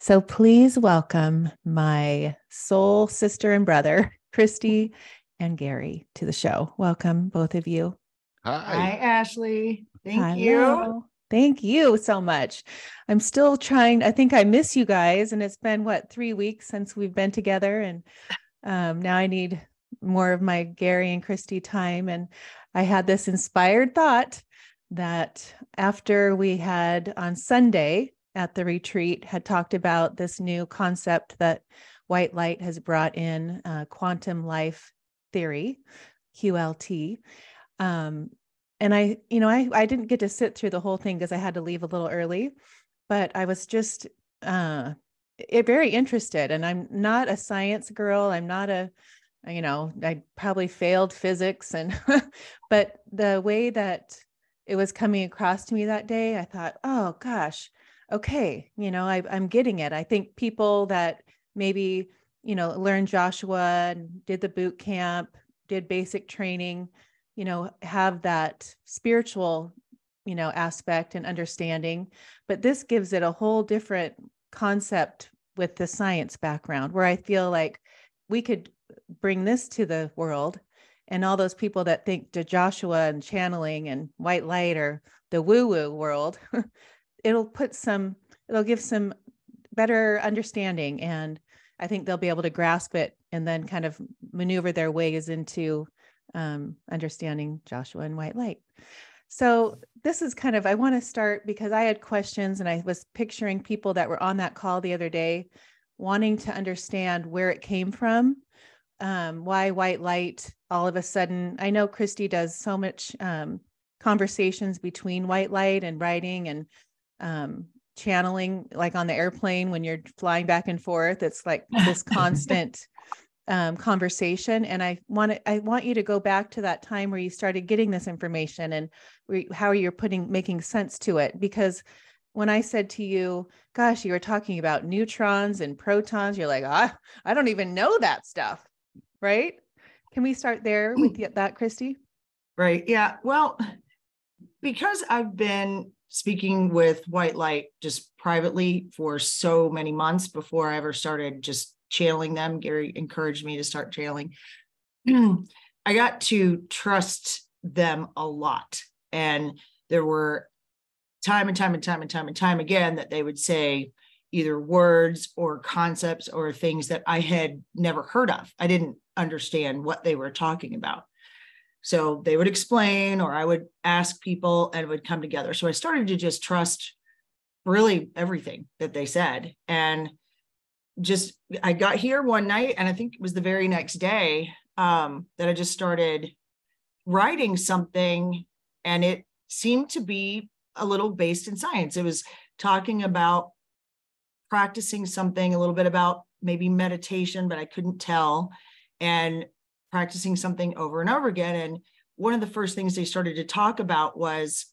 So please welcome my soul sister and brother, Christy and Gary, to the show. Welcome, both of you. Hi, Ashley. Thank Hello. you. Thank you so much. I'm still trying. I think I miss you guys. And it's been, 3 weeks since we've been together. And now I need more of my Gary and Christy time. And I had this inspired thought that after we had on Sunday at the retreat had talked about this new concept that white light has brought in, quantum life theory, QLT. And I didn't get to sit through the whole thing because I had to leave a little early, but I was just very interested. And I'm not a science girl. I'm not I probably failed physics but the way that it was coming across to me that day, I thought, oh gosh, okay. I'm getting it. I think people that maybe, learned Joshua and did the boot camp, did basic training, have that spiritual, aspect and understanding, but this gives it a whole different concept with the science background where I feel like we could bring this to the world, and all those people that think to Joshua and channeling and white light or the woo-woo world, it'll give some better understanding. And I think they'll be able to grasp it and then kind of maneuver their ways into understanding Joshua and white light. So this is I want to start because I had questions and I was picturing people that were on that call the other day wanting to understand where it came from, why white light all of a sudden. I know Christy does so much conversations between white light and writing and channeling, like on the airplane when you're flying back and forth. It's like this constant conversation. And I want you to go back to that time where you started getting this information and how you're making sense to it. Because when I said to you, gosh, you were talking about neutrons and protons, you're like, I don't even know that stuff. Right? Can we start there with that, Christy? Right. Yeah. Well, because I've been speaking with white light just privately for so many months before I ever started just channeling them. Gary encouraged me to start channeling. I got to trust them a lot. And there were time and time again that they would say either words or concepts or things that I had never heard of. I didn't understand what they were talking about. So they would explain, or I would ask people and it would come together. So I started to just trust really everything that they said. And I got here one night, and I think it was the very next day that I just started writing something, and it seemed to be a little based in science. It was talking about practicing something, a little bit about maybe meditation, but I couldn't tell, and practicing something over and over again. And one of the first things they started to talk about was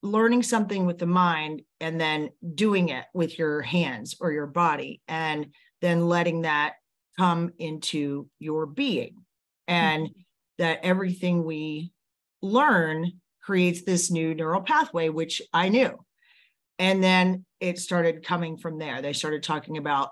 learning something with the mind and then doing it with your hands or your body, and then letting that come into your being. And that everything we learn creates this new neural pathway, which I knew. And then it started coming from there. They started talking about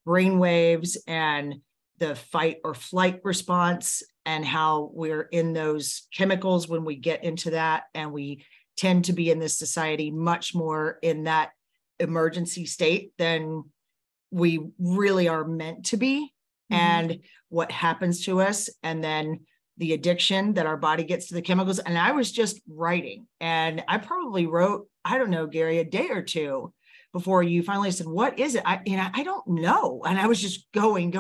brain waves and the fight or flight response and how we're in those chemicals when we get into that. And we tend to be in this society much more in that emergency state than we really are meant to be. And what happens to us, and then the addiction that our body gets to the chemicals. And I was just writing, and I probably wrote, I don't know, Gary, a day or two before you finally said, what is it? I don't know. And I was just going,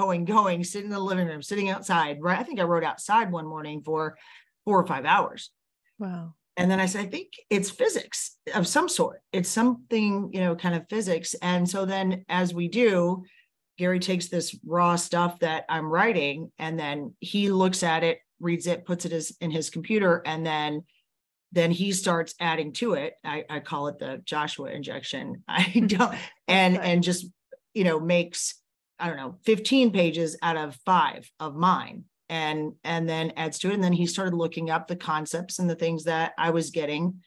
sitting in the living room, sitting outside, right? I think I wrote outside one morning for 4 or 5 hours. Wow. And then I said, I think it's physics of some sort. It's something, kind of physics. And so then as we do, Gary takes this raw stuff that I'm writing, and then he looks at it, reads it, puts it in his computer, and then he starts adding to it. I call it the Joshua injection. I don't, and just, makes, 15 pages out of 5 of mine, and then adds to it. And then he started looking up the concepts and the things that I was getting,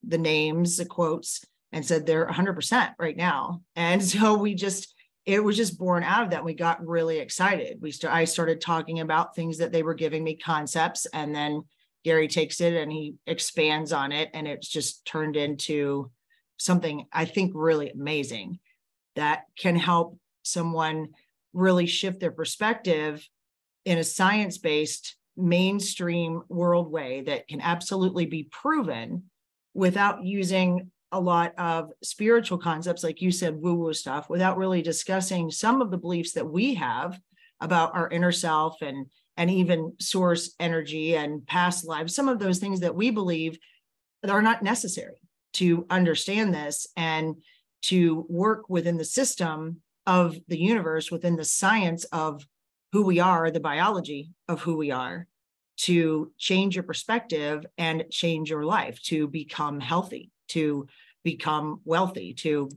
the names, the quotes, and said they're 100% right now. And so it was just born out of that. We got really excited. I started talking about things that they were giving me, concepts, and then Gary takes it and he expands on it, and it's just turned into something I think really amazing that can help someone really shift their perspective in a science-based, mainstream world way that can absolutely be proven without using a lot of spiritual concepts, like you said, woo-woo stuff, without really discussing some of the beliefs that we have about our inner self and even source energy and past lives, some of those things that we believe that are not necessary to understand this and to work within the system of the universe, within the science of who we are, the biology of who we are, to change your perspective and change your life, to become healthy, to become wealthy, to,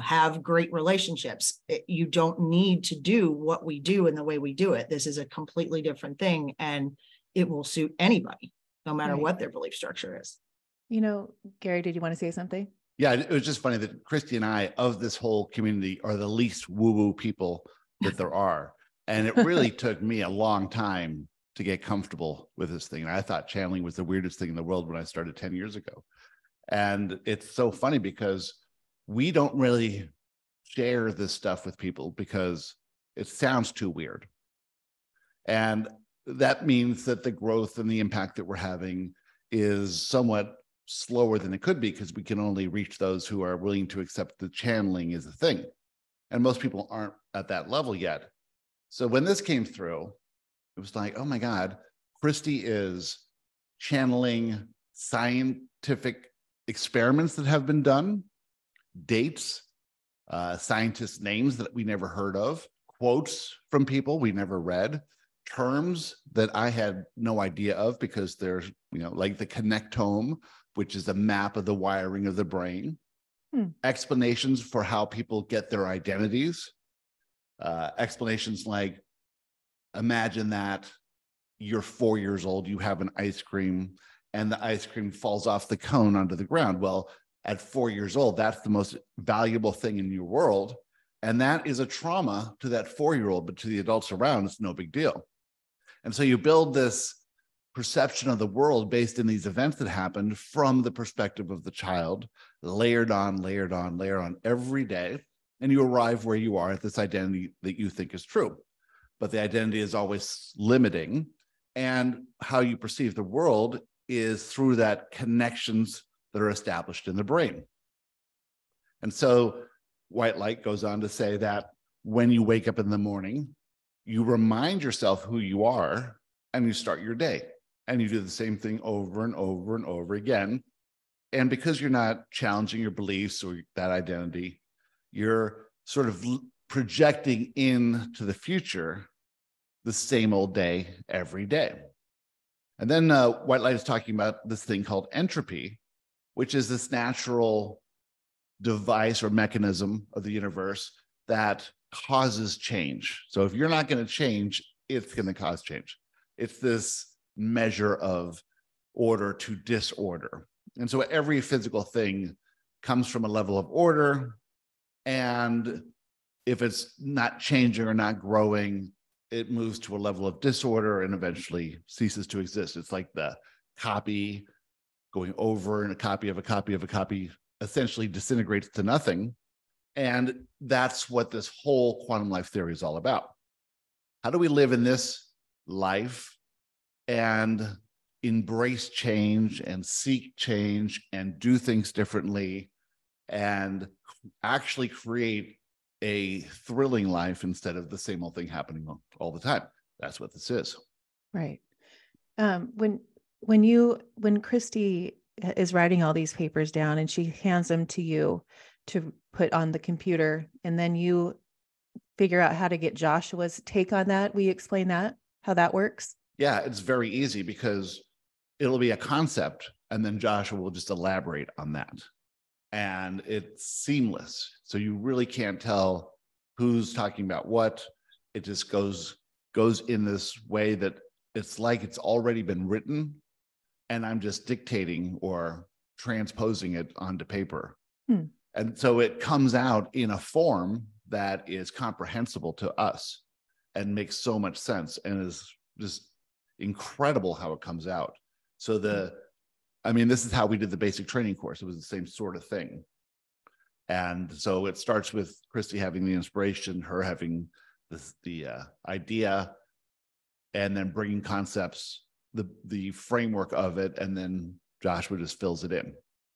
have great relationships. You don't need to do what we do in the way we do it. This is a completely different thing, and it will suit anybody, no matter what their belief structure is. Gary, did you want to say something? Yeah, it was just funny that Christy and I, of this whole community, are the least woo-woo people that there are. And it really took me a long time to get comfortable with this thing. And I thought channeling was the weirdest thing in the world when I started 10 years ago. And it's so funny because we don't really share this stuff with people because it sounds too weird. And that means that the growth and the impact that we're having is somewhat slower than it could be, because we can only reach those who are willing to accept that channeling is a thing. And most people aren't at that level yet. So when this came through, it was like, oh my God, Christy is channeling scientific experiments that have been done, dates, scientists' names that we never heard of, quotes from people we never read, terms that I had no idea of, because there's, like the connectome, which is a map of the wiring of the brain, explanations for how people get their identities, explanations like, imagine that you're 4 years old, you have an ice cream, and the ice cream falls off the cone onto the ground. Well, at 4 years old, that's the most valuable thing in your world. And that is a trauma to that 4-year-old, but to the adults around, it's no big deal. And so you build this perception of the world based in these events that happened from the perspective of the child, layered on, layered on, layered on every day. And you arrive where you are at this identity that you think is true. But the identity is always limiting. And how you perceive the world is through that connections that are established in the brain. And so White Light goes on to say that when you wake up in the morning, you remind yourself who you are and you start your day. And you do the same thing over and over and over again. And because you're not challenging your beliefs or that identity, you're sort of projecting into the future the same old day every day. And then White Light is talking about this thing called entropy, which is this natural device or mechanism of the universe that causes change. So if you're not going to change, it's going to cause change. It's this measure of order to disorder. And so every physical thing comes from a level of order. And if it's not changing or not growing, it moves to a level of disorder and eventually ceases to exist. It's like the copy going over, and a copy of a copy of a copy essentially disintegrates to nothing. And that's what this whole quantum life theory is all about. How do we live in this life and embrace change and seek change and do things differently and actually create a thrilling life instead of the same old thing happening all the time? That's what this is. Right. When Christy is writing all these papers down and she hands them to you to put on the computer, and then you figure out how to get Joshua's take on that, will you explain that, how that works? Yeah, it's very easy because it'll be a concept and then Joshua will just elaborate on that. And it's seamless. So you really can't tell who's talking about what. It just goes in this way that it's like it's already been written and I'm just dictating or transposing it onto paper. And so it comes out in a form that is comprehensible to us and makes so much sense and is just incredible how it comes out. So this is how we did the basic training course. It was the same sort of thing. And so it starts with Christy having the inspiration, her having the idea, and then bringing concepts, the framework of it, and then Joshua just fills it in.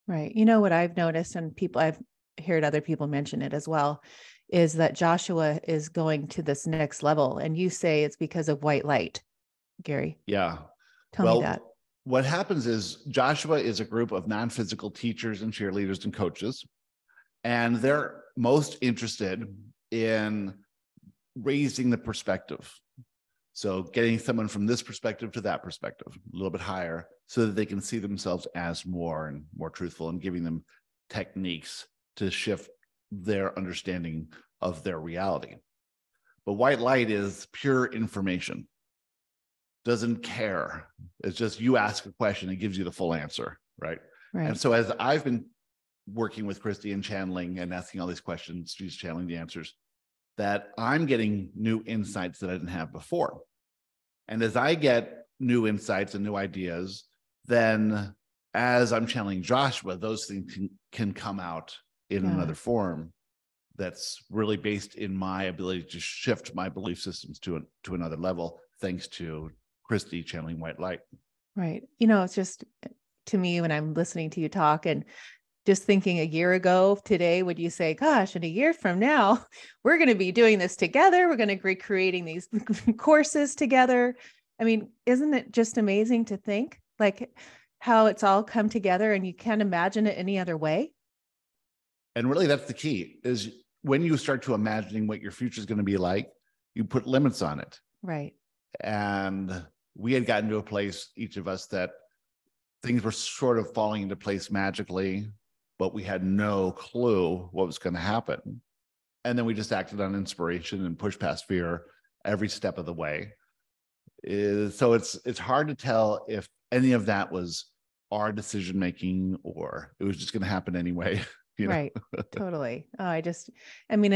Right. You know what I've noticed, and I've heard other people mention it as well, is that Joshua is going to this next level. And you say it's because of white light, Gary. Yeah. Tell me that. What happens is Joshua is a group of non-physical teachers and cheerleaders and coaches, and they're most interested in raising the perspective. So getting someone from this perspective to that perspective, a little bit higher, so that they can see themselves as more and more truthful, and giving them techniques to shift their understanding of their reality. But white light is pure information. Doesn't care. It's just you ask a question, it gives you the full answer, right? And so as I've been working with Christy and channeling and asking all these questions, she's channeling the answers, that I'm getting new insights that I didn't have before. And as I get new insights and new ideas, then as I'm channeling Joshua, those things can come out in another form that's really based in my ability to shift my belief systems to another level, thanks to Christy channeling white light. Right. It's just, to me, when I'm listening to you talk and just thinking a year ago today, would you say, gosh, in a year from now, we're going to be doing this together. We're going to be creating these courses together. I mean, isn't it just amazing to think like how it's all come together, and you can't imagine it any other way? And really, that's the key, is when you start to imagining what your future is going to be like, you put limits on it. Right. And we had gotten to a place, each of us, that things were sort of falling into place magically, but we had no clue what was going to happen. And then we just acted on inspiration and pushed past fear every step of the way. So it's hard to tell if any of that was our decision making or it was just going to happen anyway. Right. Totally. And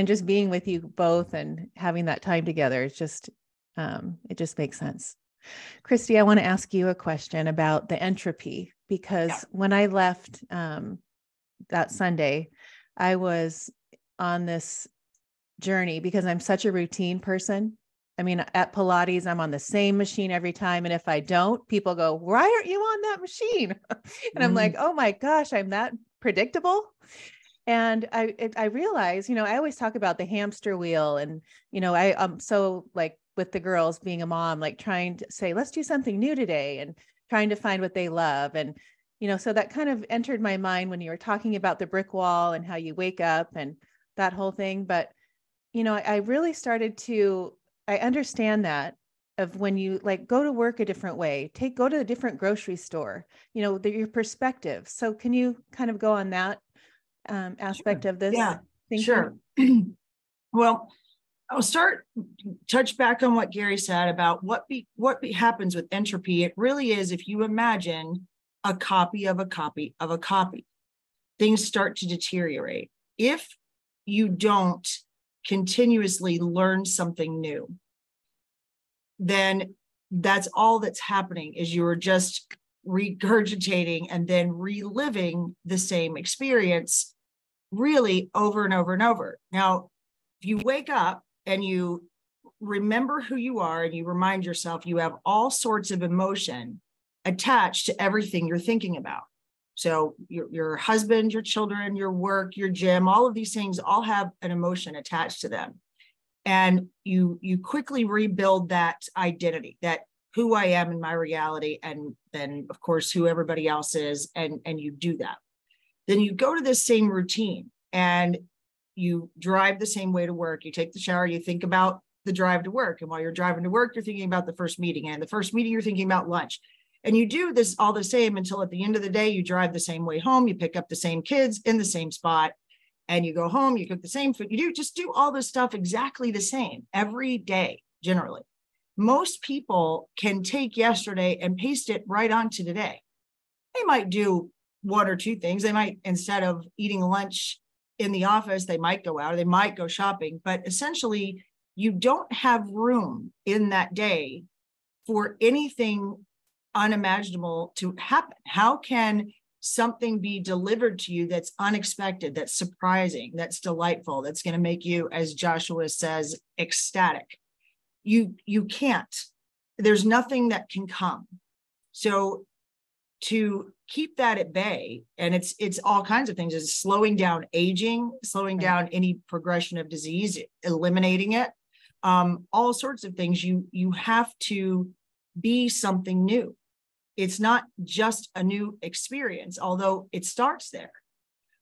just being with you both and having that time together, it's just, it just makes sense. Christy, I want to ask you a question about the entropy, because when I left that Sunday, I was on this journey because I'm such a routine person. I mean, at Pilates, I'm on the same machine every time. And if I don't, people go, why aren't you on that machine? And I'm like, oh my gosh, I'm that predictable. And I realized, I always talk about the hamster wheel, and, I'm so like with the girls being a mom, like trying to say, let's do something new today and trying to find what they love. And, so that kind of entered my mind when you were talking about the brick wall and how you wake up and that whole thing. But, I really started to, I understand that of when you like go to work a different way, go to a different grocery store, your perspective. So can you kind of go on that aspect of this? Yeah, thinking? sure. Well, I'll touch back on what Gary said about what happens with entropy. It really is, if you imagine a copy of a copy of a copy, things start to deteriorate. If you don't continuously learn something new, then that's all that's happening, is you're just regurgitating and then reliving the same experience really over and over and over. Now, if you wake up and you remember who you are and you remind yourself you have all sorts of emotion attached to everything you're thinking about. So your husband, your children, your work, your gym, all of these things all have an emotion attached to them. And you quickly rebuild that identity, that who I am in my reality, and then of course who everybody else is, and you do that. Then you go to this same routine and you drive the same way to work. You take the shower, you think about the drive to work. And while you're driving to work, you're thinking about the first meeting. And the first meeting, you're thinking about lunch. And you do this all the same until at the end of the day, you drive the same way home, you pick up the same kids in the same spot, and you go home, you cook the same food. You do all this stuff exactly the same every day, generally. Most people can take yesterday and paste it right onto today. They might do one or two things. They might, instead of eating lunch in the office, they might go out, or they might go shopping, but essentially you don't have room in that day for anything unimaginable to happen. How can something be delivered to you that's unexpected, that's surprising, that's delightful, that's going to make you, as Joshua says, ecstatic? You can't. There's nothing that can come. So to keep that at bay, and it's all kinds of things, is slowing down aging, slowing down any progression of disease, eliminating it, all sorts of things. You have to be something new. It's not just a new experience, although it starts there.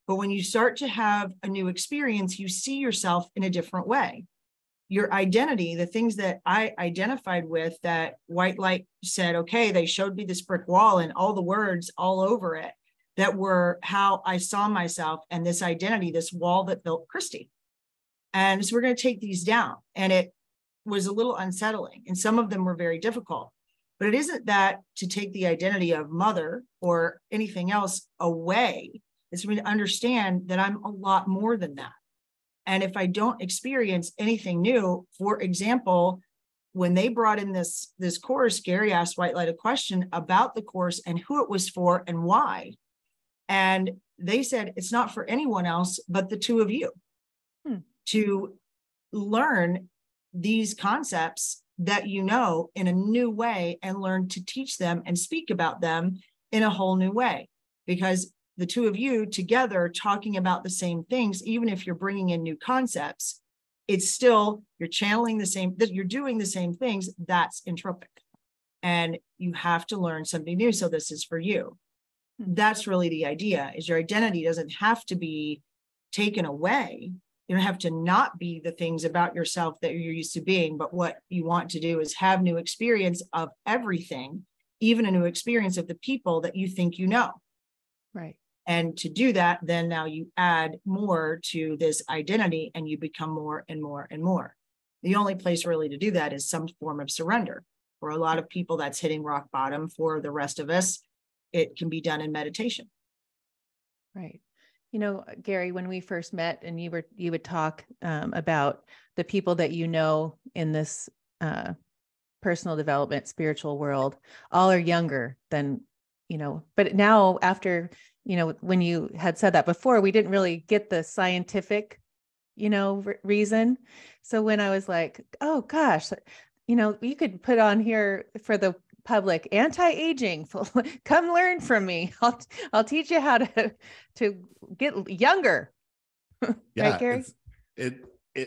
But when you start to have a new experience, you see yourself in a different way. Your identity, the things that I identified with, that white light said, okay, they showed me this brick wall and all the words all over it that were how I saw myself, and this identity, this wall that built Christy. And so we're going to take these down. And it was a little unsettling, and some of them were very difficult. But it isn't that to take the identity of mother or anything else away. It's for me to understand that I'm a lot more than that. And if I don't experience anything new, for example, when they brought in this course, Gary asked White Light a question about the course and who it was for and why. And they said, it's not for anyone else but the two of you to learn these concepts that you know in a new way, and learn to teach them and speak about them in a whole new way. Because the two of you together talking about the same things, even if you're bringing in new concepts, it's still, you're channeling the same, you're doing the same things. That's entropic. And you have to learn something new. So this is for you. That's really the idea, is your identity doesn't have to be taken away. You don't have to not be the things about yourself that you're used to being, but what you want to do is have new experience of everything, even a new experience of the people that you think you know. Right. And to do that, then now you add more to this identity, and you become more and more and more. The only place really to do that is some form of surrender. For a lot of people, that's hitting rock bottom. For the rest of us, it can be done in meditation. Right. You know, Gary, when we first met and you would talk about the people that you know in this personal development, spiritual world, all are younger than, but now after, when you had said that before, we didn't really get the scientific, reason. So when I was like, oh gosh, you could put on here for the public, anti-aging, come learn from me. I'll teach you how to get younger. Yeah, right, Gary?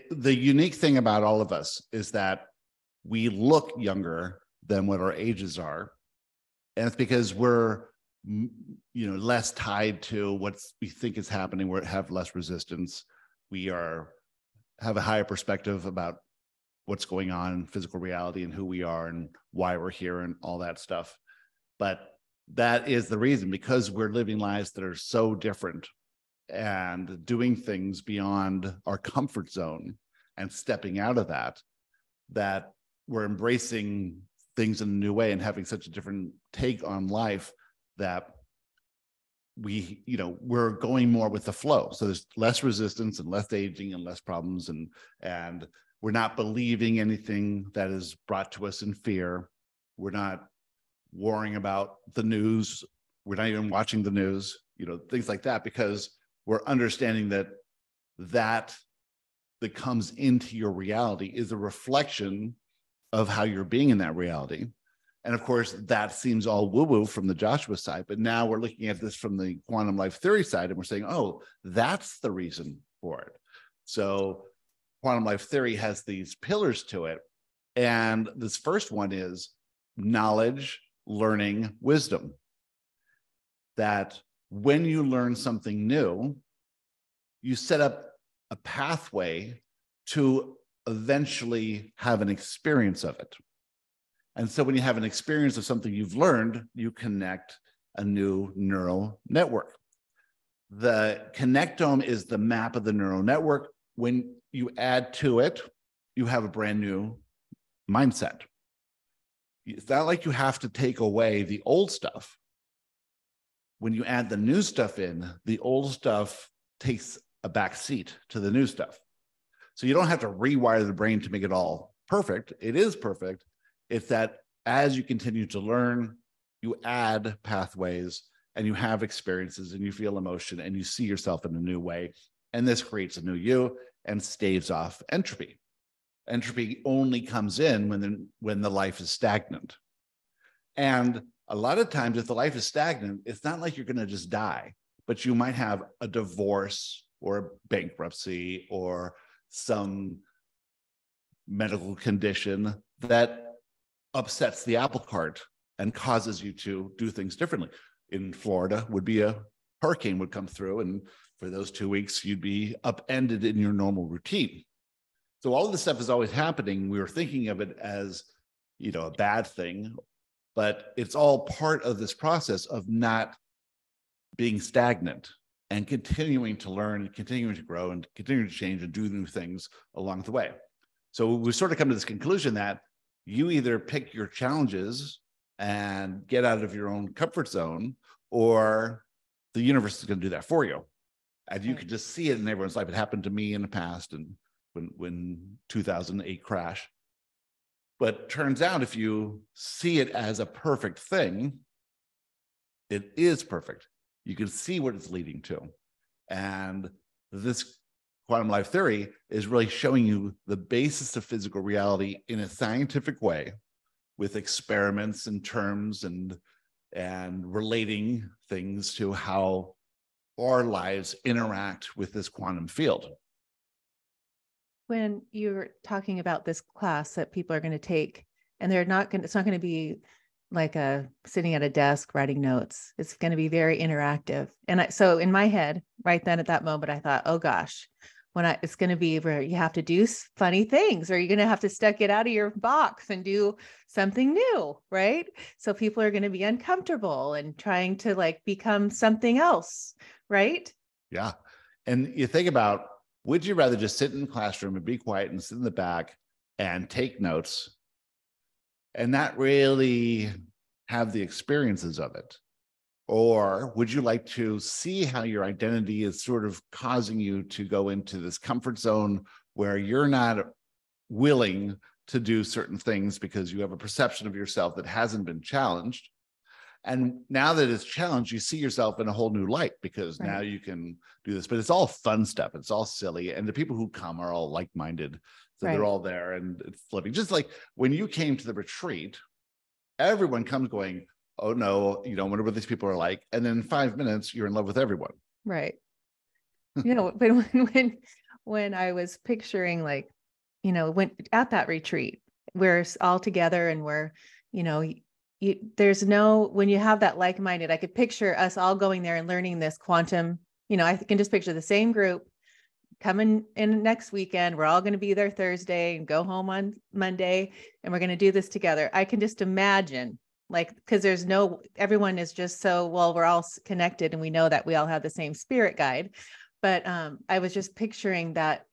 The unique thing about all of us is that we look younger than what our ages are. And it's because we're, less tied to what we think is happening. We have less resistance. We have a higher perspective about what's going on in physical reality and who we are and why we're here and all that stuff. But that is the reason, because we're living lives that are so different and doing things beyond our comfort zone and stepping out of that we're embracing things in a new way and having such a different take on life, that we're going more with the flow. So there's less resistance and less aging and less problems, and we're not believing anything that is brought to us in fear. We're not worrying about the news. We're not even watching the news, things like that, because we're understanding that comes into your reality is a reflection of how you're being in that reality. And of course, that seems all woo-woo from the Joshua side, but now we're looking at this from the quantum life theory side, and we're saying, oh, that's the reason for it. So quantum life theory has these pillars to it. And this first one is knowledge, learning, wisdom. That when you learn something new, you set up a pathway to eventually have an experience of it. And so when you have an experience of something you've learned, you connect a new neural network. The connectome is the map of the neural network. When you add to it, you have a brand new mindset. It's not like you have to take away the old stuff. When you add the new stuff in, the old stuff takes a back seat to the new stuff. So you don't have to rewire the brain to make it all perfect. It is perfect. It's that as you continue to learn, you add pathways and you have experiences and you feel emotion and you see yourself in a new way. And this creates a new you and staves off entropy. Entropy only comes in when the life is stagnant. And a lot of times, if the life is stagnant, it's not like you're going to just die, but you might have a divorce or a bankruptcy or some medical condition that upsets the apple cart and causes you to do things differently. In Florida would be a hurricane would come through, and for those 2 weeks, you'd be upended in your normal routine. So all of this stuff is always happening. We were thinking of it as, a bad thing, but it's all part of this process of not being stagnant and continuing to learn and continuing to grow and continuing to change and do new things along the way. So we sort of come to this conclusion that you either pick your challenges and get out of your own comfort zone, or the universe is going to do that for you. And you can just see it in everyone's life. It happened to me in the past, and when 2008 crash. But turns out if you see it as a perfect thing, it is perfect. You can see what it's leading to. And this quantum life theory is really showing you the basis of physical reality in a scientific way, with experiments and terms and relating things to how our lives interact with this quantum field. When you're talking about this class that people are going to take, and it's not going to be like sitting at a desk writing notes. It's going to be very interactive. And so in my head, right then at that moment, I thought, oh gosh, it's going to be where you have to do funny things, or you're going to have to get out of your box and do something new, right? So people are going to be uncomfortable and trying to become something else, right? Yeah. And you think about, would you rather just sit in the classroom and be quiet and sit in the back and take notes and not really have the experiences of it? Or would you like to see how your identity is sort of causing you to go into this comfort zone where you're not willing to do certain things because you have a perception of yourself that hasn't been challenged? And now that it's challenged, you see yourself in a whole new light, because now you can do this. But it's all fun stuff. It's all silly. And the people who come are all like-minded. So they're all there and it's flipping. Just like when you came to the retreat, everyone comes going, oh no, I wonder what these people are like. And then in 5 minutes, you're in love with everyone. Right. When I was picturing when at that retreat, we're all together and we're, when you have that like-minded, I could picture us all going there and learning this quantum, I can just picture the same group coming in next weekend. We're all going to be there Thursday and go home on Monday, and we're going to do this together. I can just imagine, because everyone is just so, we're all connected and we know that we all have the same spirit guide. But I was just picturing that,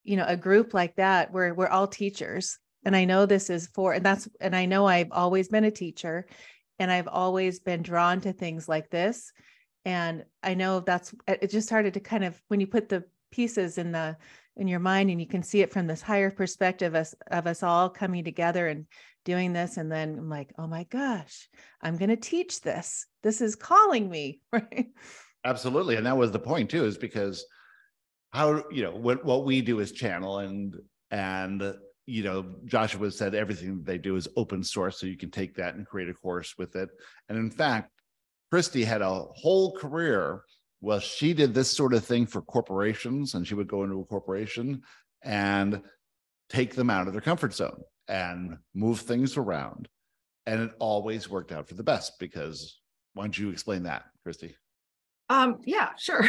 a group like that where we're all teachers. And I know this is and I know I've always been a teacher, and I've always been drawn to things like this. And I know it just started to kind of, when you put the pieces in your mind and you can see it from this higher perspective of us all coming together and doing this. And then I'm like, oh my gosh, I'm going to teach this. This is calling me, right? Absolutely. And that was the point too, is because what we do is channel and Joshua said everything that they do is open source, so you can take that and create a course with it. And in fact, Christy had a whole career. Well, she did this sort of thing for corporations, and she would go into a corporation and take them out of their comfort zone and move things around. And it always worked out for the best, because why don't you explain that, Christy? Yeah, sure.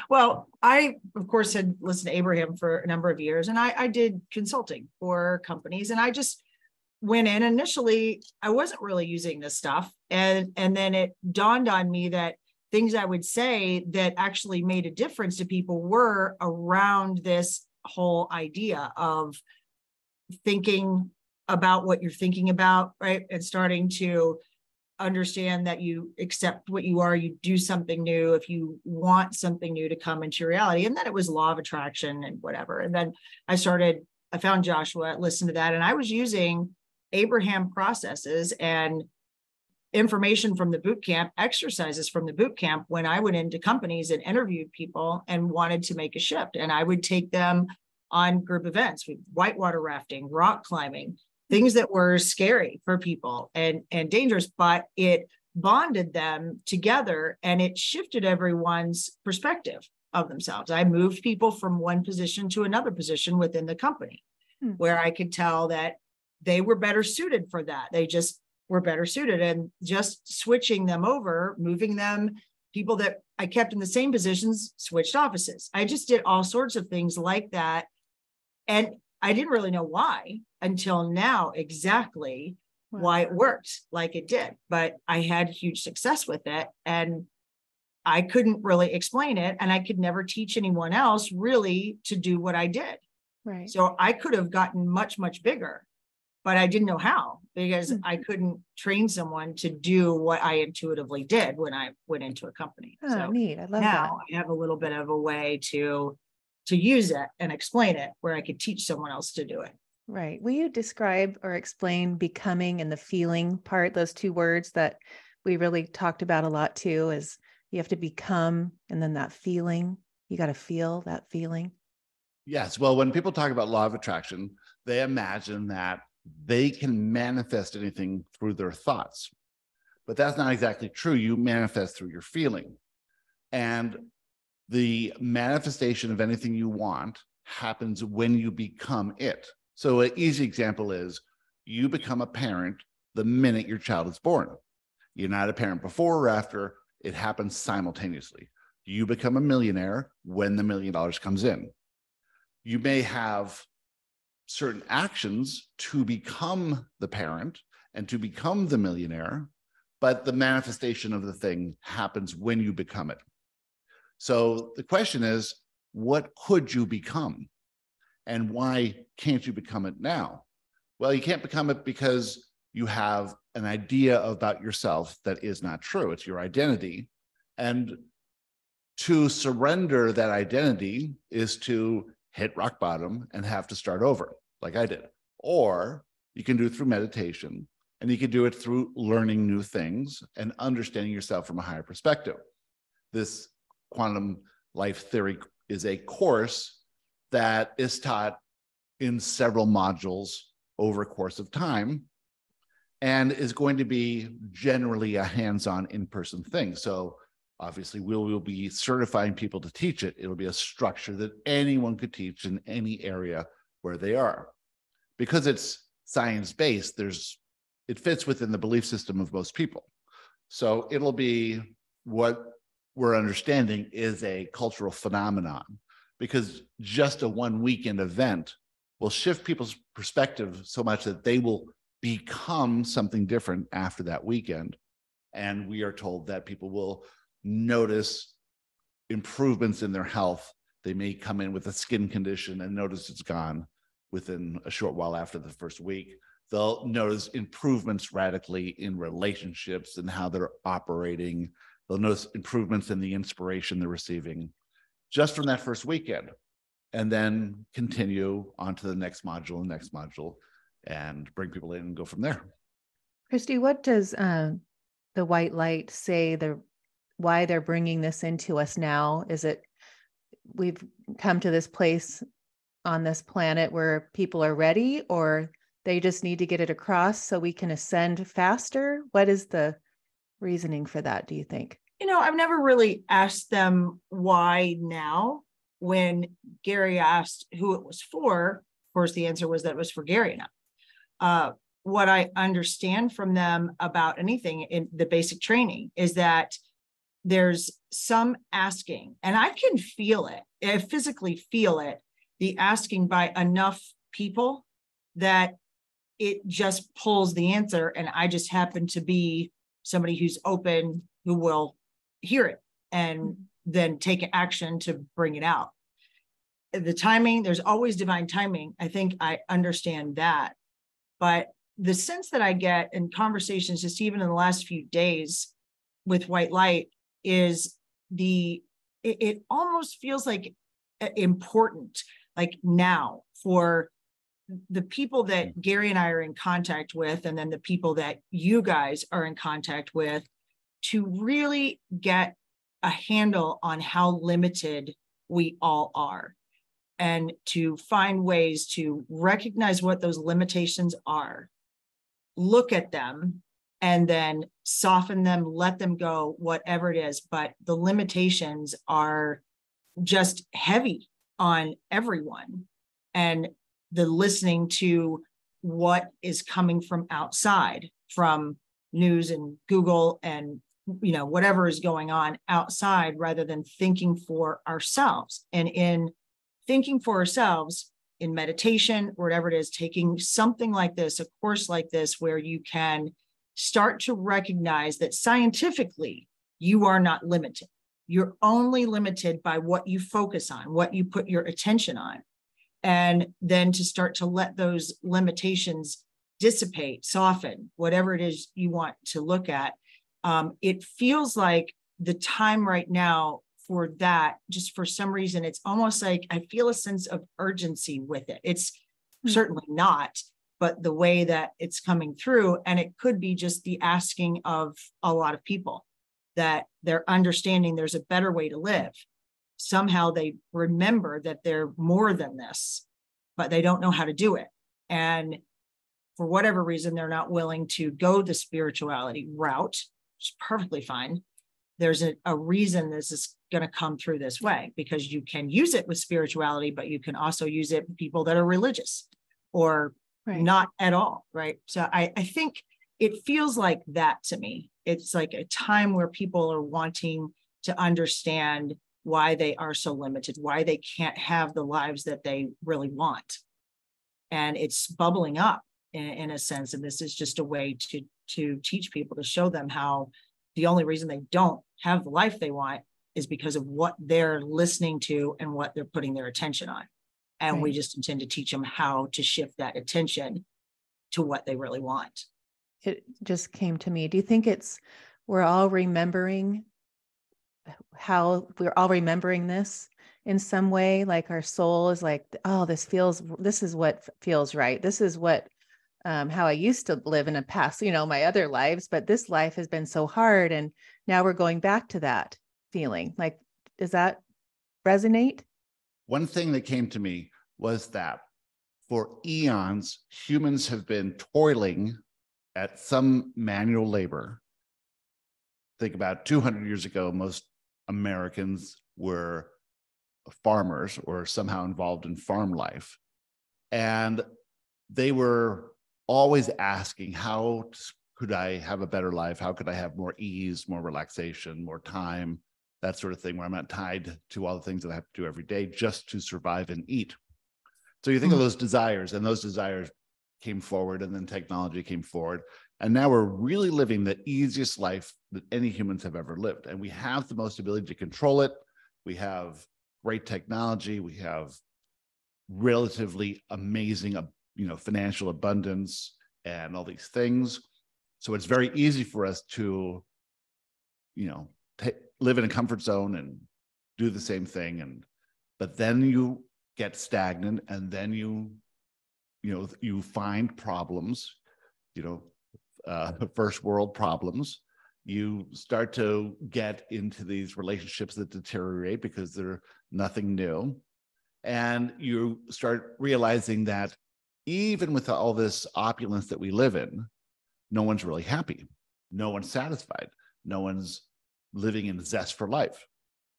Well, I, of course, had listened to Abraham for a number of years, and I did consulting for companies, and I just went in. Initially, I wasn't really using this stuff. And then it dawned on me that things I would say that actually made a difference to people were around this whole idea of thinking about what you're thinking about, right? And starting to understand that you accept what you are, you do something new if you want something new to come into your reality. And then it was law of attraction and whatever. And then I found Joshua, listened to that, and I was using Abraham processes and information from the boot camp, exercises from the boot camp when I went into companies and interviewed people and wanted to make a shift. And I would take them on group events, whitewater rafting, rock climbing, things that were scary for people and dangerous, but it bonded them together and it shifted everyone's perspective of themselves. I moved people from one position to another position within the company where I could tell that they were better suited for that. They just were better suited, and just switching them over, moving them, people that I kept in the same positions, switched offices. I just did all sorts of things like that. And I didn't really know why until now, exactly why it worked like it did, but I had huge success with it and I couldn't really explain it. And I could never teach anyone else really to do what I did. Right. So I could have gotten much, much bigger, but I didn't know how, because I couldn't train someone to do what I intuitively did when I went into a company. Oh, so neat. I love now I have a little bit of a way to use it and explain it where I could teach someone else to do it. Right. Will you describe or explain becoming and the feeling part, those two words that we really talked about a lot too, is you have to become and then that feeling, you got to feel that feeling. Yes. Well, when people talk about law of attraction, they imagine that they can manifest anything through their thoughts, but that's not exactly true. You manifest through your feeling, and the manifestation of anything you want happens when you become it. So an easy example is you become a parent the minute your child is born. You're not a parent before or after. It happens simultaneously. You become a millionaire when the $1 million comes in. You may have certain actions to become the parent and to become the millionaire, but the manifestation of the thing happens when you become it. So the question is, what could you become? And why can't you become it now? Well, you can't become it because you have an idea about yourself that is not true. It's your identity. And to surrender that identity is to hit rock bottom and have to start over, like I did. Or you can do it through meditation, and you can do it through learning new things and understanding yourself from a higher perspective. This quantum life theory is a course that is taught in several modules over a course of time and is going to be generally a hands-on in-person thing. So obviously we will be certifying people to teach it. It'll be a structure that anyone could teach in any area where they are. Because it's science-based, it fits within the belief system of most people. So it'll be what we're understanding is a cultural phenomenon, because just a one weekend event will shift people's perspective so much that they will become something different after that weekend. And we are told that people will notice improvements in their health. They may come in with a skin condition and notice it's gone within a short while after the first week. They'll notice improvements radically in relationships and how they're operating. They'll notice improvements in the inspiration they're receiving just from that first weekend, and then continue on to the next module and bring people in and go from there. Christy, what does the white light say, why they're bringing this into us now? Is it we've come to this place on this planet where people are ready, or they just need to get it across so we can ascend faster? What is the reasoning for that, do you think? I've never really asked them why now. When Gary asked who it was for, of course, the answer was that it was for Gary and I. What I understand from them about anything in the basic training is that there's some asking, and I can feel it, I physically feel it, the asking by enough people that it just pulls the answer. And I just happen to be somebody who's open, who will hear it and then take action to bring it out. The timing, there's always divine timing. I think I understand that, but the sense that I get in conversations, just even in the last few days with white light, is it almost feels like important, like now, for the people that Gary and I are in contact with, and then the people that you guys are in contact with, to really get a handle on how limited we all are, and to find ways to recognize what those limitations are, look at them, and then soften them, let them go, whatever it is. But the limitations are just heavy on everyone. And the listening to what is coming from outside, from news and Google and, you know, whatever is going on outside, rather than thinking for ourselves. And in thinking for ourselves, in meditation, or whatever it is, taking something like this, a course like this, where you can start to recognize that scientifically, you are not limited. You're only limited by what you focus on, what you put your attention on. And then to start to let those limitations dissipate, soften, whatever it is you want to look at. It feels like the time right now for that, just for some reason, it's almost like I feel a sense of urgency with it. It's certainly not, but the way that it's coming through, and it could be just the asking of a lot of people, that they're understanding there's a better way to live. Somehow they remember that they're more than this, but they don't know how to do it. And for whatever reason, they're not willing to go the spirituality route, which is perfectly fine. There's a reason this is going to come through this way, because you can use it with spirituality, but you can also use it with people that are religious or not at all, right? So I think it feels like that to me. It's like a time where people are wanting to understand why they are so limited, why they can't have the lives that they really want. And it's bubbling up in a sense. And this is just a way to teach people, to show them how the only reason they don't have the life they want is because of what they're listening to and what they're putting their attention on. And we just intend to teach them how to shift that attention to what they really want. It just came to me. Do you think we're all remembering this in some way? Like our soul is like, oh, this is what feels right. This is what, how I used to live in a past, my other lives, but this life has been so hard. And now we're going back to that feeling. Like, does that resonate? One thing that came to me was that for eons, humans have been toiling at some manual labor. Think about 200 years ago, most Americans were farmers or somehow involved in farm life. And they were always asking, how could I have a better life? How could I have more ease, more relaxation, more time, that sort of thing, where I'm not tied to all the things that I have to do every day just to survive and eat. So you think of those desires, and those desires came forward, and then technology came forward. And now we're really living the easiest life that any humans have ever lived. And we have the most ability to control it. We have great technology. We have relatively amazing, financial abundance and all these things. So it's very easy for us to, live in a comfort zone and do the same thing. But then you get stagnant, and then you find problems, first world problems. You start to get into these relationships that deteriorate because they're nothing new. And you start realizing that even with all this opulence that we live in, no one's really happy. No one's satisfied. No one's living in zest for life.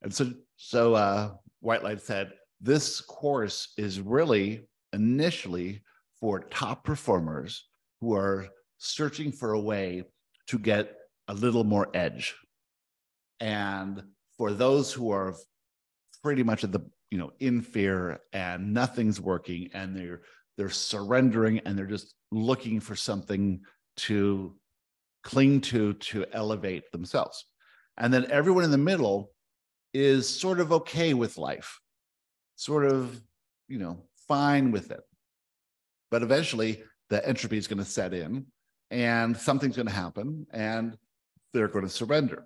And so White Light said, this course is really initially for top performers who are searching for a way to get a little more edge. And for those who are pretty much at the, in fear and nothing's working, and they're surrendering, and they're just looking for something to cling to elevate themselves. And then everyone in the middle is sort of okay with life, sort of, fine with it. But eventually the entropy is going to set in and something's going to happen and they're going to surrender.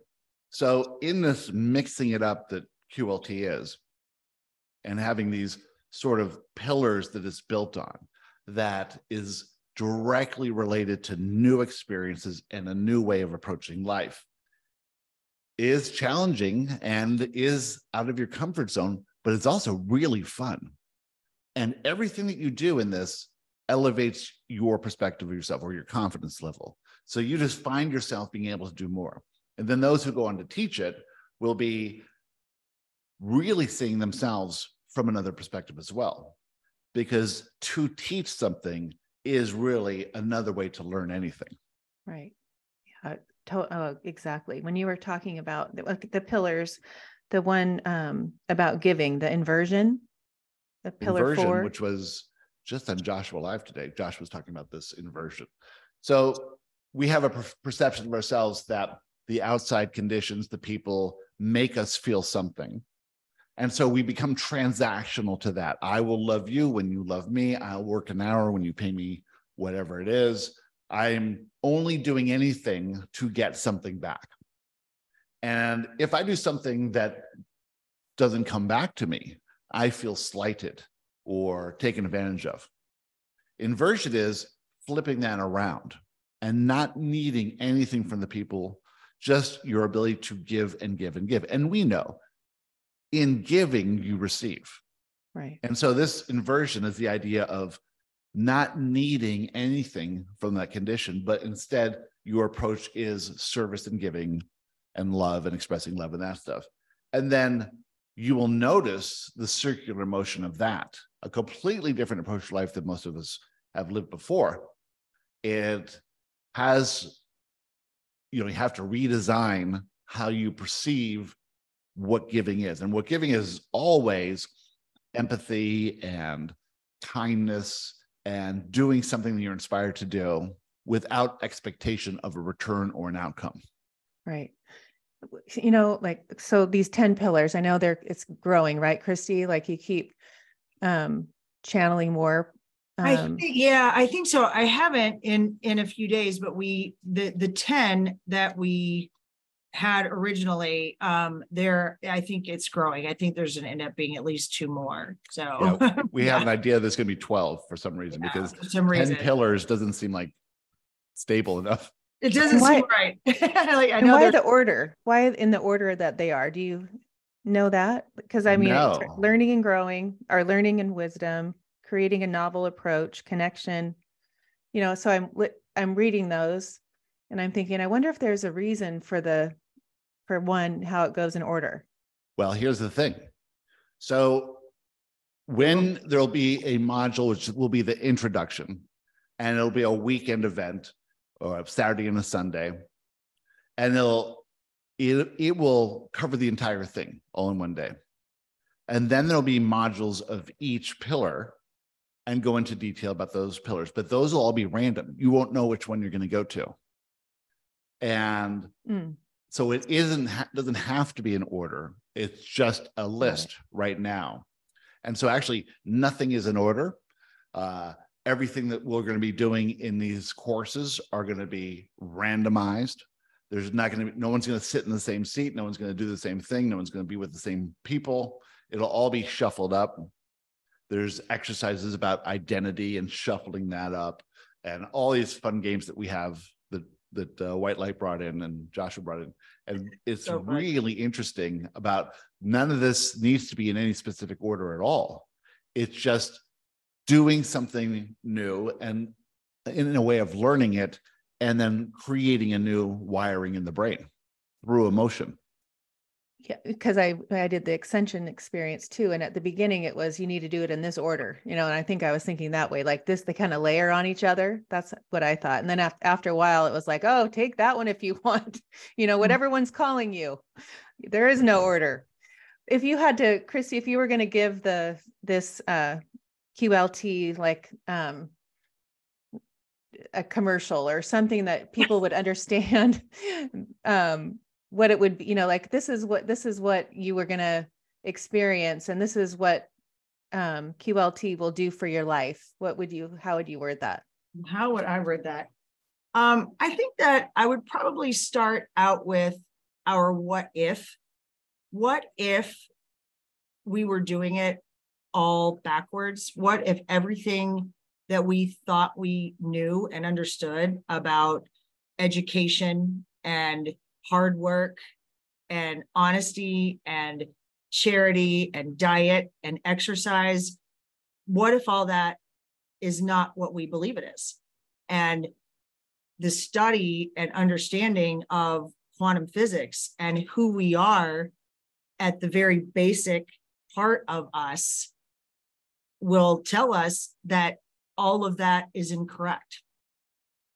So in this mixing it up that QLT is, and having these sort of pillars that it's built on, that is directly related to new experiences and a new way of approaching life, is challenging and is out of your comfort zone, but it's also really fun. And everything that you do in this elevates your perspective of yourself or your confidence level. So you just find yourself being able to do more. And then those who go on to teach it will be really seeing themselves from another perspective as well. Because to teach something is really another way to learn anything. Right. Yeah, exactly. When you were talking about the pillars, the one about giving, the inversion, the pillar 4, which was just on Joshua Live today. Josh was talking about this inversion. So we have a perception of ourselves that the outside conditions, the people, make us feel something. And so we become transactional to that. I will love you when you love me. I'll work an hour when you pay me whatever it is. I'm only doing anything to get something back. And if I do something that doesn't come back to me, I feel slighted or taken advantage of. Inversion is flipping that around and not needing anything from the people, just your ability to give and give and give. And we know in giving, you receive. Right. And so this inversion is the idea of not needing anything from that condition, but instead your approach is service and giving and love and expressing love and that stuff. And then you will notice the circular motion of that, a completely different approach to life than most of us have lived before. It has, you have to redesign how you perceive what giving is. And what giving is always empathy and kindness and doing something that you're inspired to do without expectation of a return or an outcome. Right. So these 10 pillars, I know it's growing, right, Christy? Like you keep channeling more. I think so. I haven't in a few days, but the 10 that we had originally, I think it's growing. I think there's going to end up being at least 2 more. So we have an idea there's going to be 12 for some reason, because for some 10 pillars doesn't seem like stable enough. It doesn't seem right. I know why the order? Why in the order that they are? Do you know that? Because I mean, it's learning and growing, or learning and wisdom, creating a novel approach, connection. So I'm reading those, and I'm thinking, I wonder if there's a reason for one, how it goes in order. Well, here's the thing. So when there'll be a module, which will be the introduction, and it'll be a weekend event, or a Saturday and a Sunday, and it will cover the entire thing all in one day. And then there'll be modules of each pillar and go into detail about those pillars, but those will all be random. You won't know which one you're going to go to. And so it doesn't have to be in order. It's just a list right now. And so actually nothing is in order. Everything that we're going to be doing in these courses are going to be randomized. There's not going to be, no one's going to sit in the same seat. No one's going to do the same thing. No one's going to be with the same people. It'll all be shuffled up. There's exercises about identity and shuffling that up, and all these fun games that we have that White Light brought in and Joshua brought in. And it's so really interesting about none of this needs to be in any specific order at all. It's just doing something new and in a way of learning it, and then creating a new wiring in the brain through emotion. Yeah, because I did the Ascension experience too. And at the beginning it was, you need to do it in this order, and I think I was thinking that way, like this, they kind of layer on each other. That's what I thought. And then after a while it was like, oh, take that one if you want, whatever one's calling you. There is no order. If you had to, Christy, if you were going to give this QLT, like a commercial or something that people would understand, what it would be, like this is what you were going to experience, and this is what QLT will do for your life. How would you word that? How would I read that? I think that I would probably start out with our what if. What if we were doing it all backwards? What if everything that we thought we knew and understood about education and hard work and honesty and charity and diet and exercise, what if all that is not what we believe it is? And the study and understanding of quantum physics and who we are at the very basic part of us will tell us that all of that is incorrect.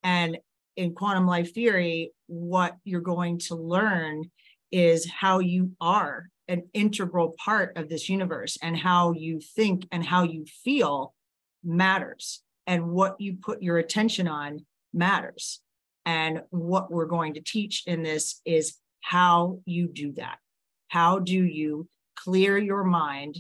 And in quantum life theory, what you're going to learn is how you are an integral part of this universe, and how you think and how you feel matters, and what you put your attention on matters. And what we're going to teach in this is how you do that. How do you clear your mind,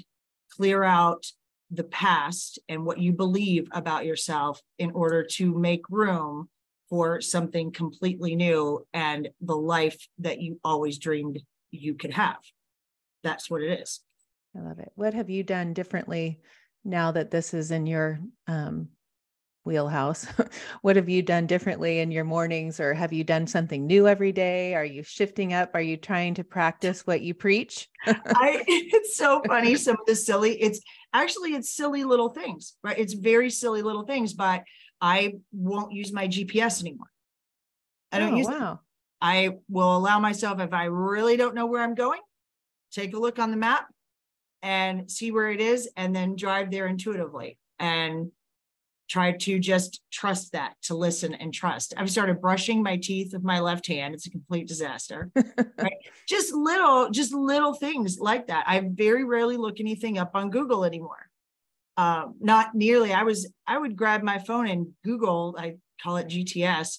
clear out the past and what you believe about yourself in order to make room for something completely new and the life that you always dreamed you could have? That's what it is. I love it. What have you done differently now that this is in your wheelhouse? What have you done differently in your mornings, or have you done something new every day? Are you shifting up? Are you trying to practice what you preach? It's so funny. Some of the it's silly little things, right? It's very silly little things, but I won't use my GPS anymore. I don't use it. I will allow myself, if I really don't know where I'm going, take a look on the map and see where it is, and then drive there intuitively and try to just trust that, to listen and trust. I've started brushing my teeth with my left hand. It's a complete disaster, right? Just little things like that. I very rarely look anything up on Google anymore. Not nearly. I would grab my phone and Google, I call it GTS,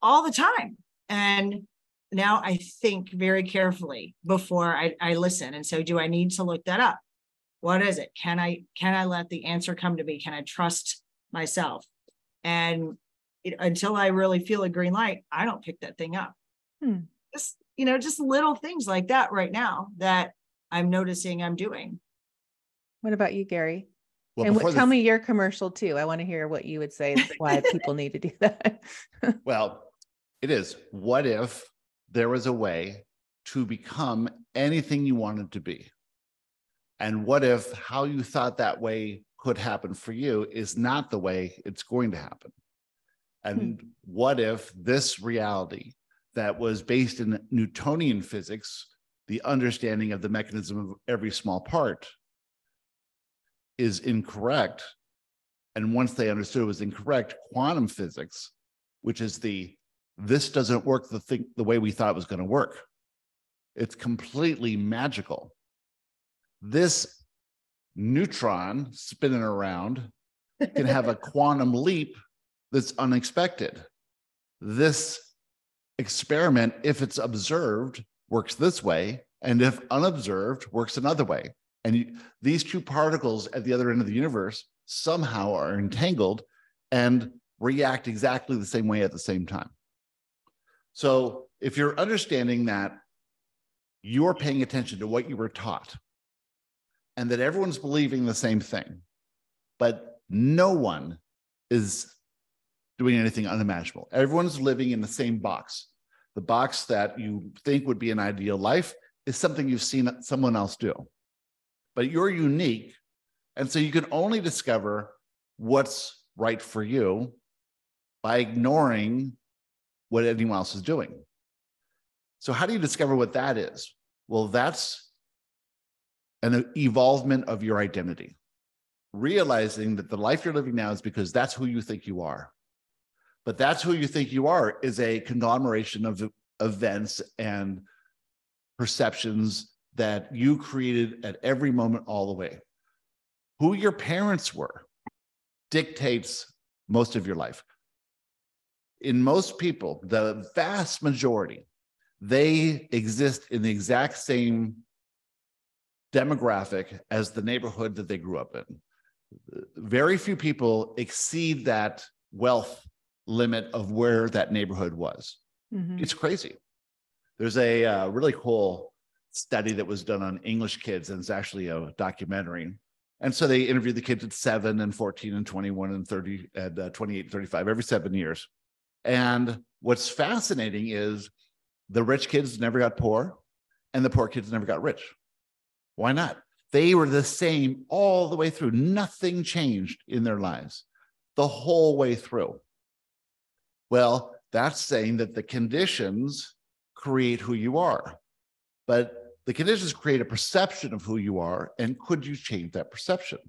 all the time. And now I think very carefully before I listen. And so, do I need to look that up? What is it? Can I let the answer come to me? Can I trust myself? And until I really feel a green light, I don't pick that thing up. Just little things like that right now that I'm noticing I'm doing. What about you, Gary? Well, and tell me your commercial too. I want to hear what you would say why people need to do that. Well, it is. What if there was a way to become anything you wanted to be? And what if how you thought that way could happen for you is not the way it's going to happen? And what if this reality that was based in Newtonian physics, the understanding of the mechanism of every small part, is incorrect? And once they understood it was incorrect, quantum physics, which is this doesn't work the way we thought it was going to work. It's completely magical. This neutron spinning around can have a quantum leap that's unexpected. This experiment, if it's observed, works this way, and if unobserved, works another way. And these two particles at the other end of the universe somehow are entangled and react exactly the same way at the same time. So if you're understanding that you're paying attention to what you were taught, and that everyone's believing the same thing, but no one is doing anything unimaginable. Everyone's living in the same box. The box that you think would be an ideal life is something you've seen someone else do. But you're unique, and so you can only discover what's right for you by ignoring what anyone else is doing. So how do you discover what that is? Well, that's an evolvement of your identity. Realizing that the life you're living now is because that's who you think you are. But that's who you think you are is a conglomeration of events and perceptions that you created at every moment all the way. Who your parents were dictates most of your life. In most people, the vast majority, they exist in the exact same demographic as the neighborhood that they grew up in. Very few people exceed that wealth limit of where that neighborhood was. Mhm. It's crazy. There's a really cool study that was done on English kids, and it's actually a documentary. And so they interviewed the kids at 7 and 14 and 21 and 30 and 28 and 35 every 7 years. And what's fascinating is the rich kids never got poor and the poor kids never got rich. Why not? They were the same all the way through. Nothing changed in their lives the whole way through. Well, that's saying that the conditions create who you are. But the conditions create a perception of who you are, and could you change that perception?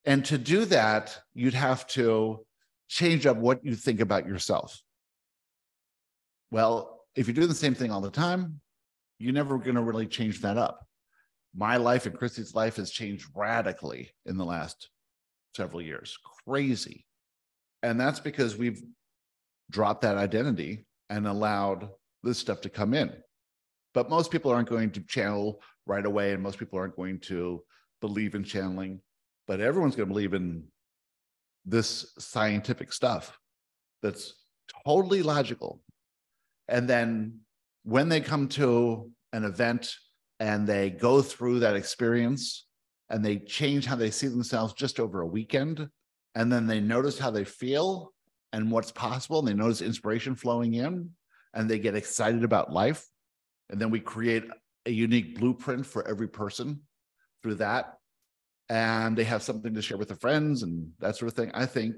And to do that, you'd have to change up what you think about yourself. Well, if you do the same thing all the time, you're never going to really change that up. My life and Christy's life has changed radically in the last several years. Crazy. And that's because we've dropped that identity and allowed this stuff to come in. But most people aren't going to channel right away, and most people aren't going to believe in channeling, but everyone's going to believe in this scientific stuff that's totally logical. And then when they come to an event and they go through that experience and they change how they see themselves just over a weekend, and then they notice how they feel and what's possible, and they notice inspiration flowing in, and they get excited about life. And then we create a unique blueprint for every person through that. And they have something to share with their friends and that sort of thing. I think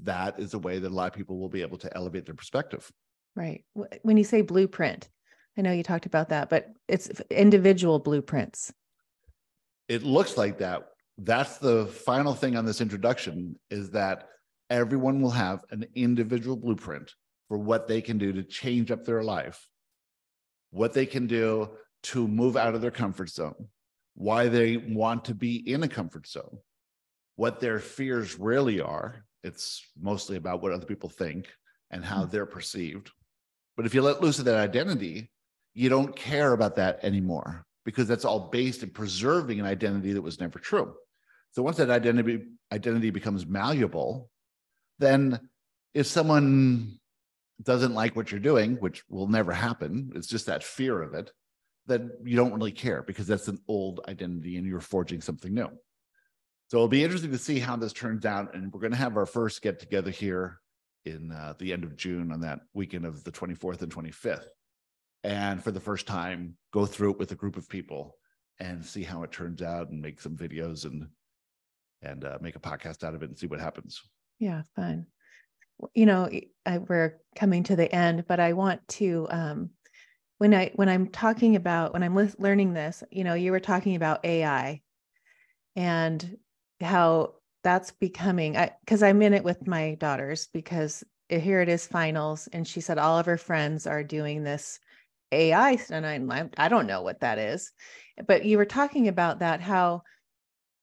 that is a way that a lot of people will be able to elevate their perspective. Right. When you say blueprint, I know you talked about that, but it's individual blueprints. It looks like that. That's the final thing on this introduction, is that everyone will have an individual blueprint for what they can do to change up their life, what they can do to move out of their comfort zone, why they want to be in a comfort zone, what their fears really are. It's mostly about what other people think and how they're perceived. But if you let loose of that identity, you don't care about that anymore, because that's all based in preserving an identity that was never true. So once that identity becomes malleable, then if someone doesn't like what you're doing, which will never happen, it's just that fear of it, then you don't really care, because that's an old identity and you're forging something new. So it'll be interesting to see how this turns out. And we're going to have our first get together here in the end of June, on that weekend of the 24th and 25th. And for the first time, go through it with a group of people and see how it turns out, and make some videos and make a podcast out of it and see what happens. Yeah, fun. You know, we're coming to the end, but I want to, when I'm talking about, when I'm learning this, you know, you were talking about AI and how that's becoming, because I'm in it with my daughters, because here it is finals. And she said all of her friends are doing this AI. And I don't know what that is, but you were talking about that, how,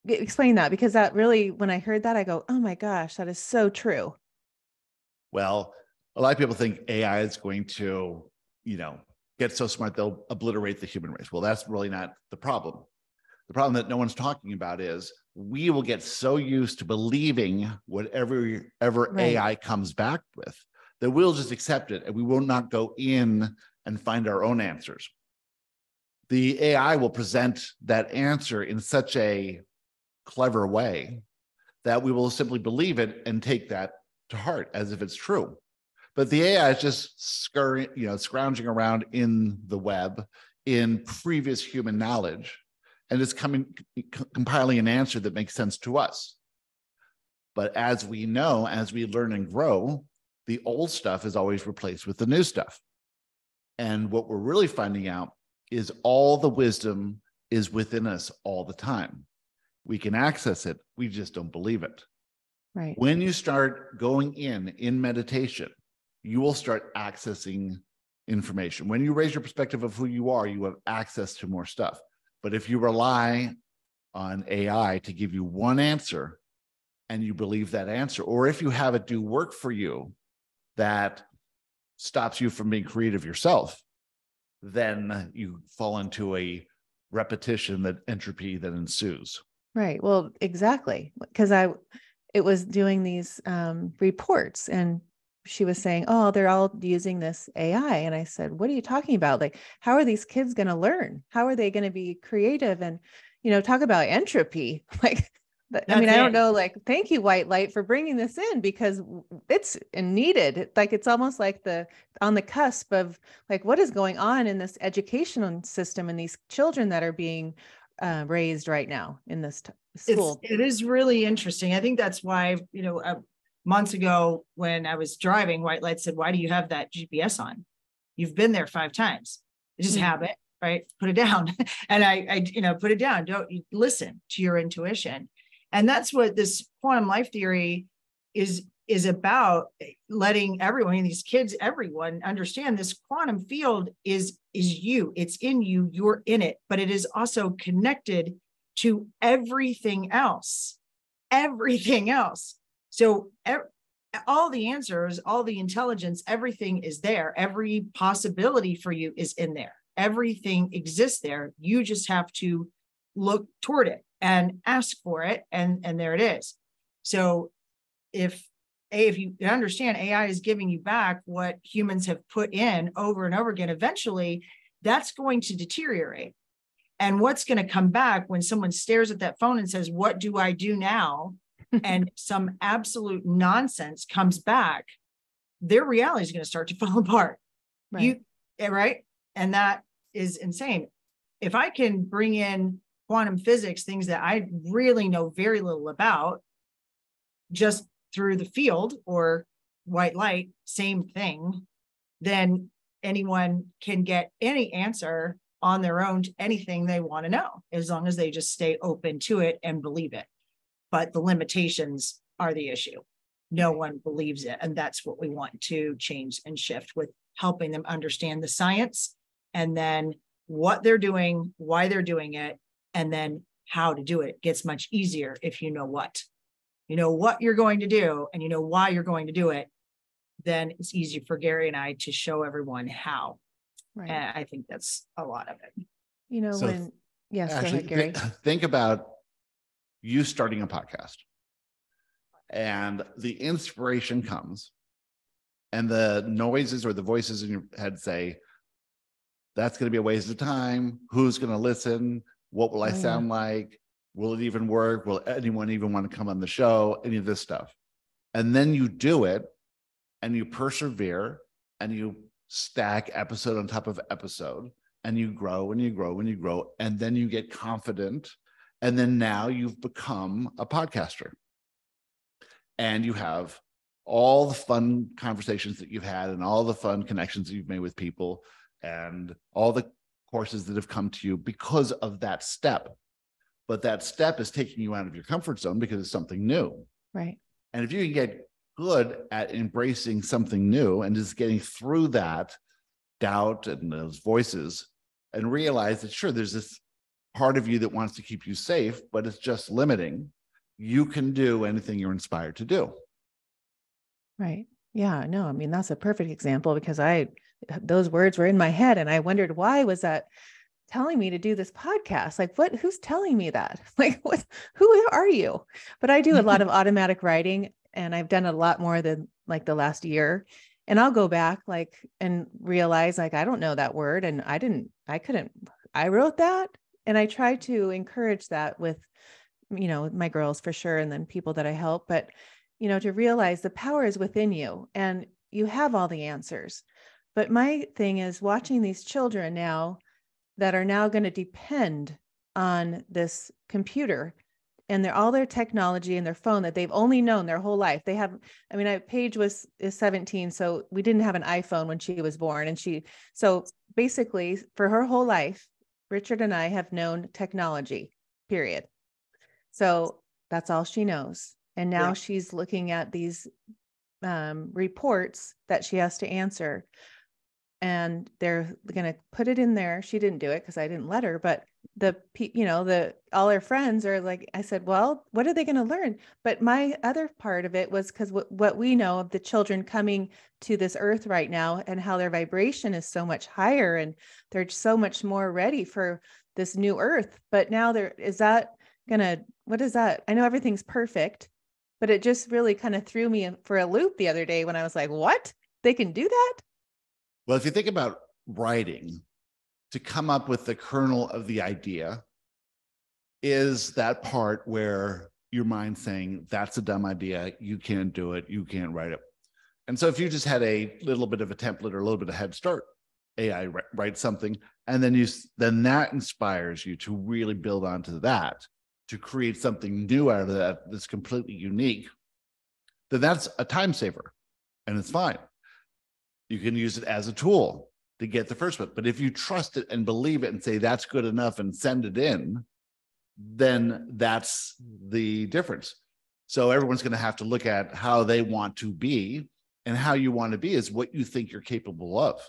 explain that, because that really, when I heard that, I go, oh my gosh, that is so true. Well, a lot of people think AI is going to, get so smart they'll obliterate the human race. Well, that's really not the problem. The problem that no one's talking about is we will get so used to believing whatever Right. AI comes back with, that we'll just accept it and we will not go in and find our own answers. The AI will present that answer in such a clever way that we will simply believe it and take that to heart as if it's true. But the AI is just scrounging around in the web in previous human knowledge, and it's compiling an answer that makes sense to us. But as we know, as we learn and grow, the old stuff is always replaced with the new stuff. And what we're really finding out is all the wisdom is within us all the time. We can access it, we just don't believe it. Right. When you start going in meditation, you will start accessing information. When you raise your perspective of who you are, you have access to more stuff. But if you rely on AI to give you one answer and you believe that answer, or if you have it do work for you that stops you from being creative yourself, then you fall into a repetition, that entropy that ensues. Right. Well, exactly. Because it was doing these reports, and she was saying, oh, they're all using this AI. And I said, what are you talking about? Like, how are these kids going to learn? How are they going to be creative? And, talk about entropy. Like, I mean, I don't know, like, thank you, White Light, for bringing this in, because it's needed. Like, it's almost like on the cusp of like, what is going on in this educational system and these children that are being raised right now in this school. It is really interesting. I think that's why, months ago when I was driving, White Light said, why do you have that GPS on? You've been there 5 times. Just have it, right? Put it down. And I put it down. Don't listen to your intuition. And that's what this quantum life theory is about, letting everyone, these kids, everyone understand this quantum field is you. It's in you. You're in it, but it is also connected to everything else. So all the answers, all the intelligence, everything is there. Every possibility for you is in there. Everything exists there. You just have to look toward it and ask for it. And there it is. So if you understand, AI is giving you back what humans have put in over and over again, eventually that's going to deteriorate. And what's going to come back when someone stares at that phone and says, what do I do now? And some absolute nonsense comes back, their reality is going to start to fall apart. Right. Right. And that is insane. If I can bring in quantum physics, things that I really know very little about, just through the field or White Light, same thing, then anyone can get any answer on their own to anything they want to know, as long as they just stay open to it and believe it. But the limitations are the issue. No one believes it. And that's what we want to change and shift, with helping them understand the science, and then what they're doing, why they're doing it, and then how to do it. It gets much easier if you know what you're going to do, and you know why you're going to do it. Then it's easy for Gary and I to show everyone how. Right. And I think that's a lot of it. Yes, go ahead, Gary. Think about you starting a podcast, and the inspiration comes, and the noises or the voices in your head say, that's going to be a waste of time. Who's going to listen? What will I sound like? Will it even work? Will anyone even want to come on the show? Any of this stuff. And then you do it, and you persevere, and you stack episode on top of episode, and you grow and you grow and you grow. And then you get confident. And then now you've become a podcaster, and you have all the fun conversations that you've had, and all the fun connections that you've made with people, and all the courses that have come to you because of that step. But that step is taking you out of your comfort zone because it's something new. Right. And if you can get good at embracing something new and just getting through that doubt and those voices, and realize that, sure, there's this part of you that wants to keep you safe, but it's just limiting, you can do anything you're inspired to do. Right. Yeah, no, I mean, that's a perfect example, because those words were in my head, and I wondered, why was that telling me to do this podcast? Like, who's telling me that? Like, who are you? But I do a lot of automatic writing, and I've done a lot more than like the last year. And I'll go back and realize, like, I don't know that word. And I wrote that. And I try to encourage that with, my girls for sure. And then people that I help, but, to realize the power is within you, and you have all the answers. But my thing is watching these children now that are now going to depend on this computer and all their technology and their phone that they've only known their whole life. They have, Paige is 17. So we didn't have an iPhone when she was born. And so basically for her whole life, Richard and I have known technology, period. So that's all she knows. And now she's looking at these reports that she has to answer, and they're going to put it in there. She didn't do it because I didn't let her, but all her friends are like, I said, well, what are they going to learn? But my other part of it was because what we know of the children coming to this earth right now, and how their vibration is so much higher, and they're so much more ready for this new earth. But now what is that? I know everything's perfect, but it just really kind of threw me for a loop the other day when I was like, what? They can do that? Well, if you think about writing, to come up with the kernel of the idea is that part where your mind's saying, that's a dumb idea. You can't do it. You can't write it. And so if you just had a little bit of a template or a little bit of head start, AI writes something, and then that inspires you to really build onto that, to create something new out of that that's completely unique, then that's a time saver, and it's fine. You can use it as a tool to get the first one. But if you trust it and believe it and say that's good enough and send it in, then that's the difference. So everyone's going to have to look at how they want to be, and how you want to be is what you think you're capable of.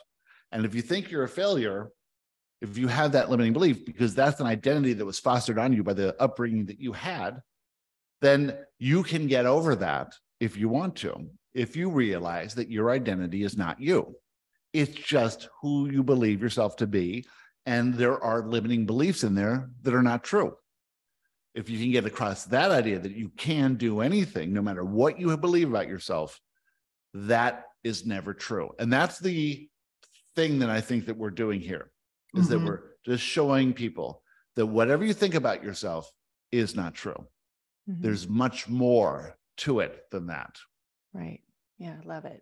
And if you think you're a failure, if you have that limiting belief, because that's an identity that was fostered on you by the upbringing that you had, then you can get over that if you want to, if you realize that your identity is not you. It's just who you believe yourself to be. And there are limiting beliefs in there that are not true. If you can get across that idea that you can do anything, no matter what you believe about yourself, that is never true. And that's the thing that I think that we're doing here, is that we're just showing people that whatever you think about yourself is not true. There's much more to it than that. Right. Yeah, I love it.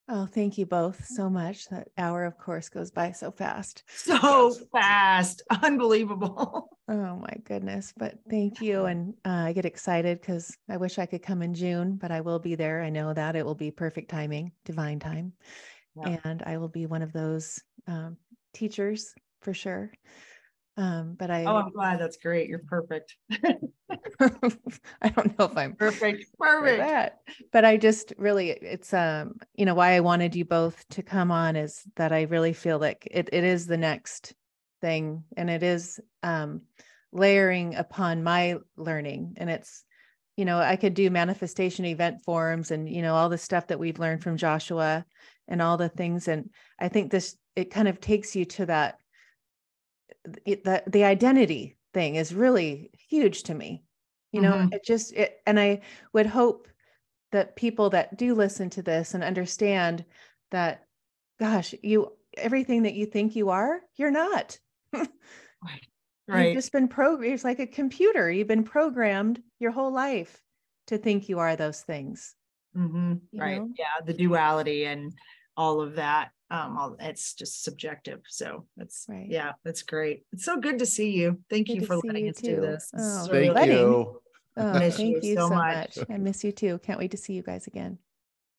Oh, thank you both so much. That hour, of course, goes by so fast. So fast. Unbelievable. Oh my goodness. But thank you. And I get excited because I wish I could come in June, but I will be there. I know that it will be perfect timing, divine time. Yeah. And I will be one of those teachers for sure. I'm glad. That's great. You're perfect. I don't know if I'm perfect. That, but I just really, it's, why I wanted you both to come on is that I really feel like it is the next thing, and it is layering upon my learning. And it's, I could do manifestation event forms and, all the stuff that we've learned from Joshua and all the things. And I think it kind of takes you to that, the identity thing is really huge to me. And I would hope that people that do listen to this and understand that, gosh, everything that you think you are, you're not. Right. You've just been programmed. It's like a computer. You've been programmed your whole life to think you are those things. Right. Yeah. The duality and all of that. It's just subjective. So that's right. Yeah, that's great. It's so good to see you. Thank you for letting us do this. Thank you. Thank you so much. I miss you too. Can't wait to see you guys again.